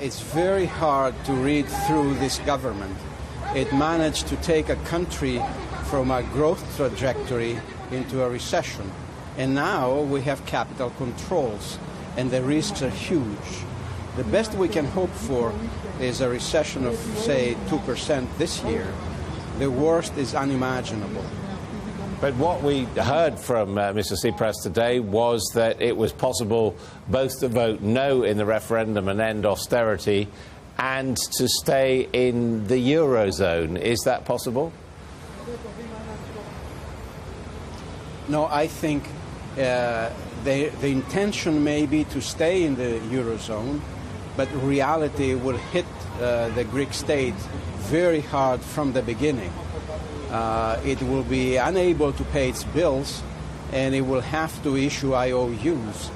It's very hard to read through this government. It managed to take a country from a growth trajectory into a recession. And now we have capital controls, and the risks are huge. The best we can hope for is a recession of, say, 2% this year. The worst is unimaginable. But what we heard from Mr. Tsipras today was that it was possible both to vote no in the referendum and end austerity and to stay in the Eurozone. Is that possible? No, I think the intention may be to stay in the Eurozone, but reality will hit the Greek state very hard from the beginning. It will be unable to pay its bills, and it will have to issue IOUs,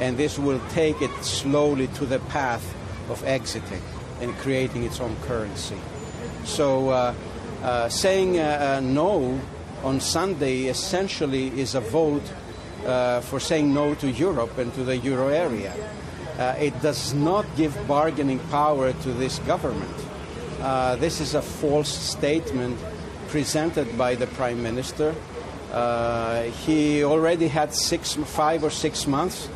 and this will take it slowly to the path of exiting and creating its own currency. So saying no on Sunday essentially is a vote for saying no to Europe and to the euro area. It does not give bargaining power to this government. This is a false statement presented by the Prime Minister. He already had 5 or 6 months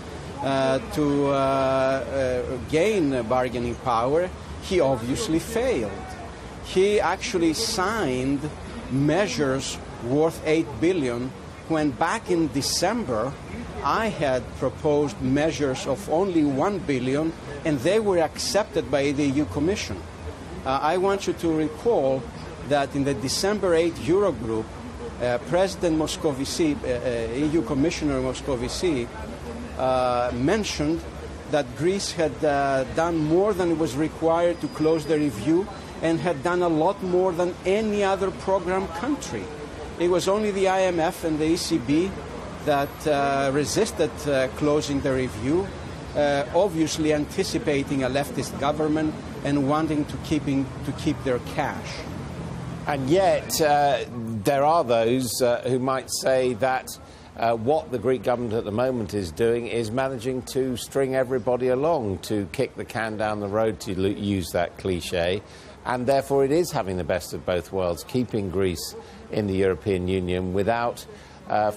to gain bargaining power. He obviously failed. He actually signed measures worth 8 billion when back in December I had proposed measures of only 1 billion, and they were accepted by the EU Commission. I want you to recall that in the December 8 Eurogroup, President Moscovici, EU Commissioner Moscovici, mentioned that Greece had done more than was required to close the review and had done a lot more than any other program country. It was only the IMF and the ECB that resisted closing the review, obviously anticipating a leftist government and wanting to keep their cash. And yet, there are those who might say that what the Greek government at the moment is doing is managing to string everybody along, to kick the can down the road, to use that cliche, and therefore it is having the best of both worlds, keeping Greece in the European Union without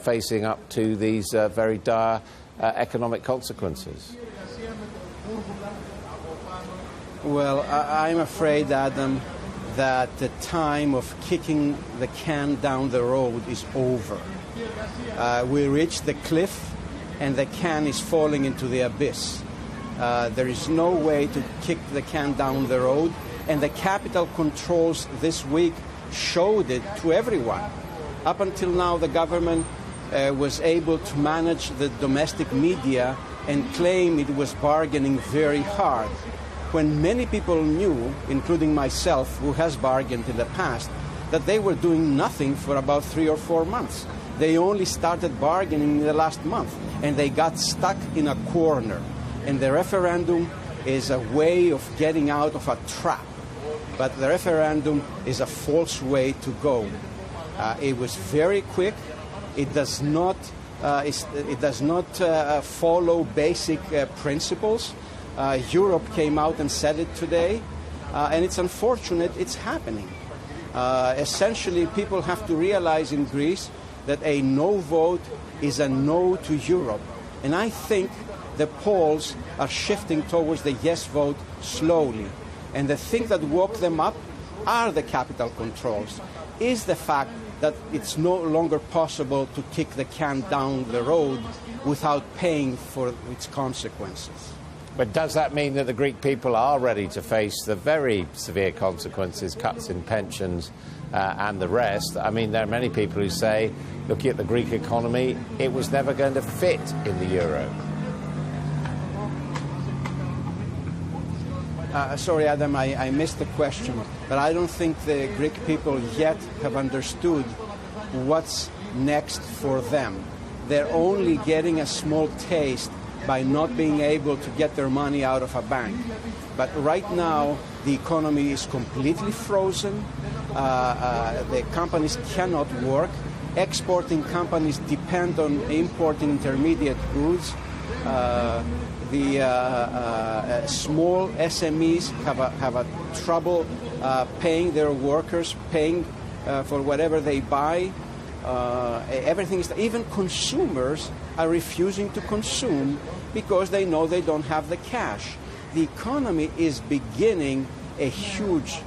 facing up to these very dire economic consequences. Well, I'm afraid, Adam, that the time of kicking the can down the road is over. We reached the cliff and the can is falling into the abyss. There is no way to kick the can down the road, and the capital controls this week showed it to everyone. Up until now, the government was able to manage the domestic media and claim it was bargaining very hard, when many people knew, including myself, who has bargained in the past, that they were doing nothing for about 3 or 4 months. They only started bargaining in the last month, and they got stuck in a corner. And the referendum is a way of getting out of a trap. But the referendum is a false way to go. It was very quick. It does not follow basic principles. Europe came out and said it today, and it's unfortunate it's happening. Essentially, people have to realize in Greece that a no vote is a no to Europe. And I think the polls are shifting towards the yes vote slowly. And the thing that woke them up are the capital controls, is the fact that it's no longer possible to kick the can down the road without paying for its consequences. But does that mean that the Greek people are ready to face the very severe consequences, cuts in pensions and the rest? I mean, there are many people who say, looking at the Greek economy, it was never going to fit in the euro. Sorry, Adam, I missed the question, but I don't think the Greek people yet have understood what's next for them. They're only getting a small taste by not being able to get their money out of a bank. But right now, the economy is completely frozen. The companies cannot work. Exporting companies depend on importing intermediate goods. The small SMEs have a trouble paying their workers, paying for whatever they buy. Everything is, even consumers are refusing to consume because they know they don't have the cash. The economy is beginning a huge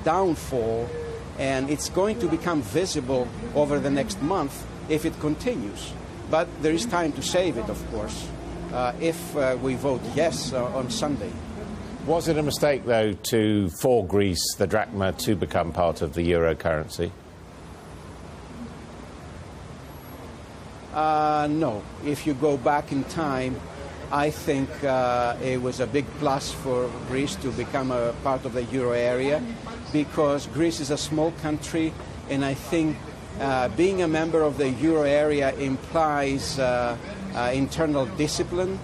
downfall, and it's going to become visible over the next month if it continues. But there is time to save it, of course, if we vote yes on Sunday. Was it a mistake, though, for Greece, the drachma, to become part of the euro currency? No. If you go back in time, I think it was a big plus for Greece to become a part of the euro area, because Greece is a small country, and I think being a member of the euro area implies internal discipline,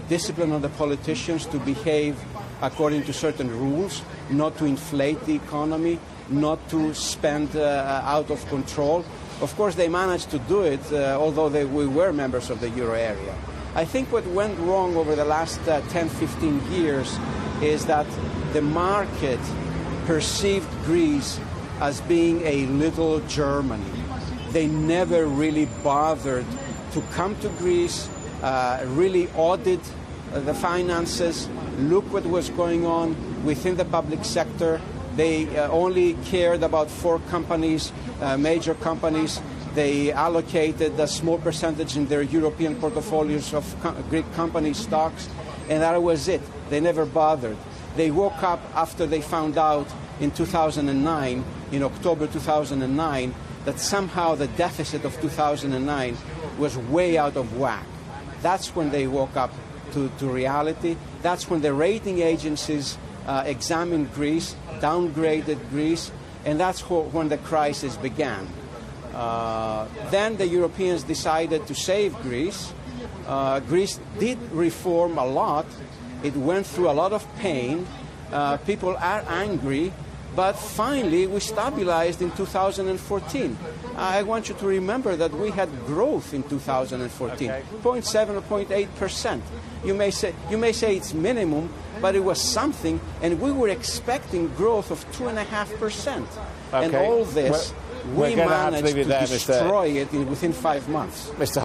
discipline on the politicians to behave according to certain rules, not to inflate the economy, not to spend out of control. Of course, they managed to do it, although we were members of the euro area. I think what went wrong over the last 10, 15 years is that the market perceived Greece as being a little Germany. They never really bothered to come to Greece, really audit the finances, look what was going on within the public sector. They only cared about 4 companies, major companies. They allocated a small percentage in their European portfolios of Greek company stocks, and that was it. They never bothered. They woke up after they found out in 2009, in October 2009, that somehow the deficit of 2009 was way out of whack. That's when they woke up to reality. That's when the rating agencies examined Greece, downgraded Greece, and that's when the crisis began. Then the Europeans decided to save Greece. Greece did reform a lot. It went through a lot of pain. People are angry, but finally we stabilized in 2014. I want you to remember that we had growth in 2014, 0.7 or 0.8%. You may say it's minimum, but it was something, and we were expecting growth of 2.5%. And all this, we managed to destroy it within 5 months. Mr.